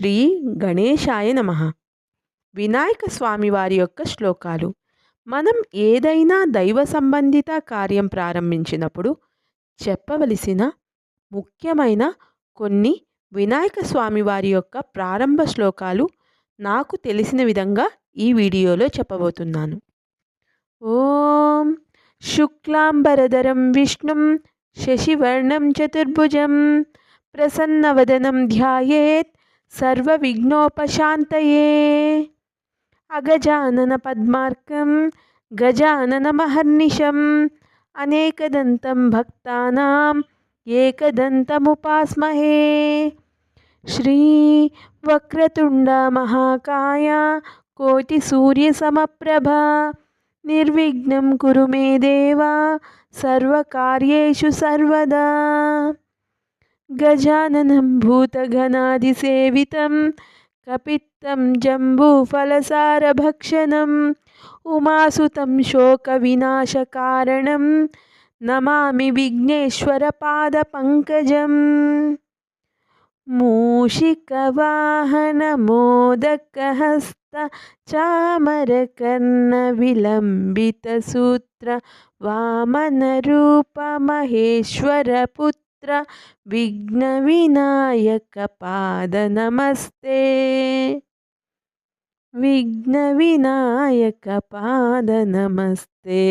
శ్రీ గణేశాయ నమః. వినాయక స్వామి వారి యొక్క శ్లోకాలు. మనం ఏదైనా దైవ సంబంధిత కార్యం ప్రారంభించినప్పుడు చెప్పవలసిన ముఖ్యమైన కొన్ని వినాయక స్వామి వారి యొక్క ప్రారంభ శ్లోకాలు నాకు తెలిసిన విధంగా ఈ వీడియోలో చెప్పబోతున్నాను. ఓం శుక్లాంబరధరం విష్ణుం శశివర్ణం చతుర్భుజం ప్రసన్నవదనం ధ్యాయేత్ సర్వవిఘ్నోపశాంతయే. అగజానన పద్మార్కం గజాననమహర్నిశం అనేకదంతం భక్తానాం ఏకదంతముపాస్మహే. శ్రీ వక్రతుండ మహాకాయ కోటి సూర్య సమప్రభ నిర్విఘ్నం కురు మే దేవ సర్వకార్యేషు సర్వదా. గజాననం భూతగణాధిసేవితం కపిత్తం జంబూఫలసారభక్షణం ఉమాసుతం శోకవినాశకారణం నమామి విఘ్నేశ్వరపాదపంకజం. మూషికవాహనమోదకహస్త చామరకర్ణవిలంబితసూత్ర వామనరూప మహేశ్వరపుత్ర విఘ్నవినాయక పాద నమస్తే. విఘ్నవినాయక పాద నమస్తే.